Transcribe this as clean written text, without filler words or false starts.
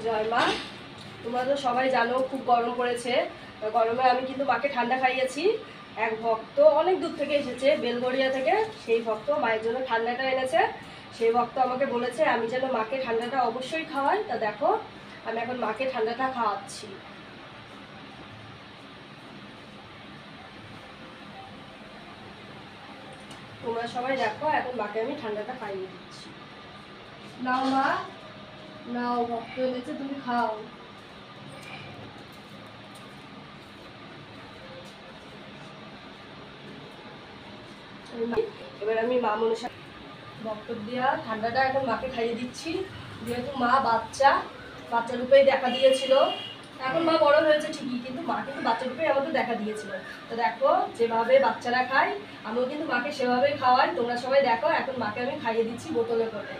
জয় মা। তোমরা তো সবাই জানো খুব গরম পড়েছে। গরমে আমি কিন্তু মাকে ঠান্ডা খাইয়েছি। এক ভক্ত অনেক দূর থেকে এসেছে, বেলগড়িয়া থেকে। সেই ভক্ত মায়ের জন্য ঠান্ডাটা এনেছে। সেই ভক্ত আমাকে বলেছে আমি যেন মাকে ঠান্ডাটা অবশ্যই খাওয়াই। তা দেখো, আমি এখন মাকে ঠান্ডাটা খাওয়াচ্ছি। তোমরা সবাই দেখো, এখন মাকে আমি ঠান্ডাটা খাইয়ে দিচ্ছি। নাও মা, নাও, ভক্ত এনেছে, তুমি খাও। এবার আমি মা মনসা ভক্ত দিয়া ঠান্ডাটা এখন মাকে খাইয়ে দিচ্ছি। যেহেতু মা বাচ্চা রূপেই দেখা দিয়েছিল। এখন মা বড় হয়েছে ঠিকই, কিন্তু মা কিন্তু বাচ্চা রূপেই আমাদের দেখা দিয়েছিল। তো দেখো, যেভাবে বাচ্চারা খায় আমিও কিন্তু মাকে সেভাবেই খাওয়াই। তোমরা সবাই দেখো, এখন মাকে আমি খাইয়ে দিচ্ছি বোতলে করে।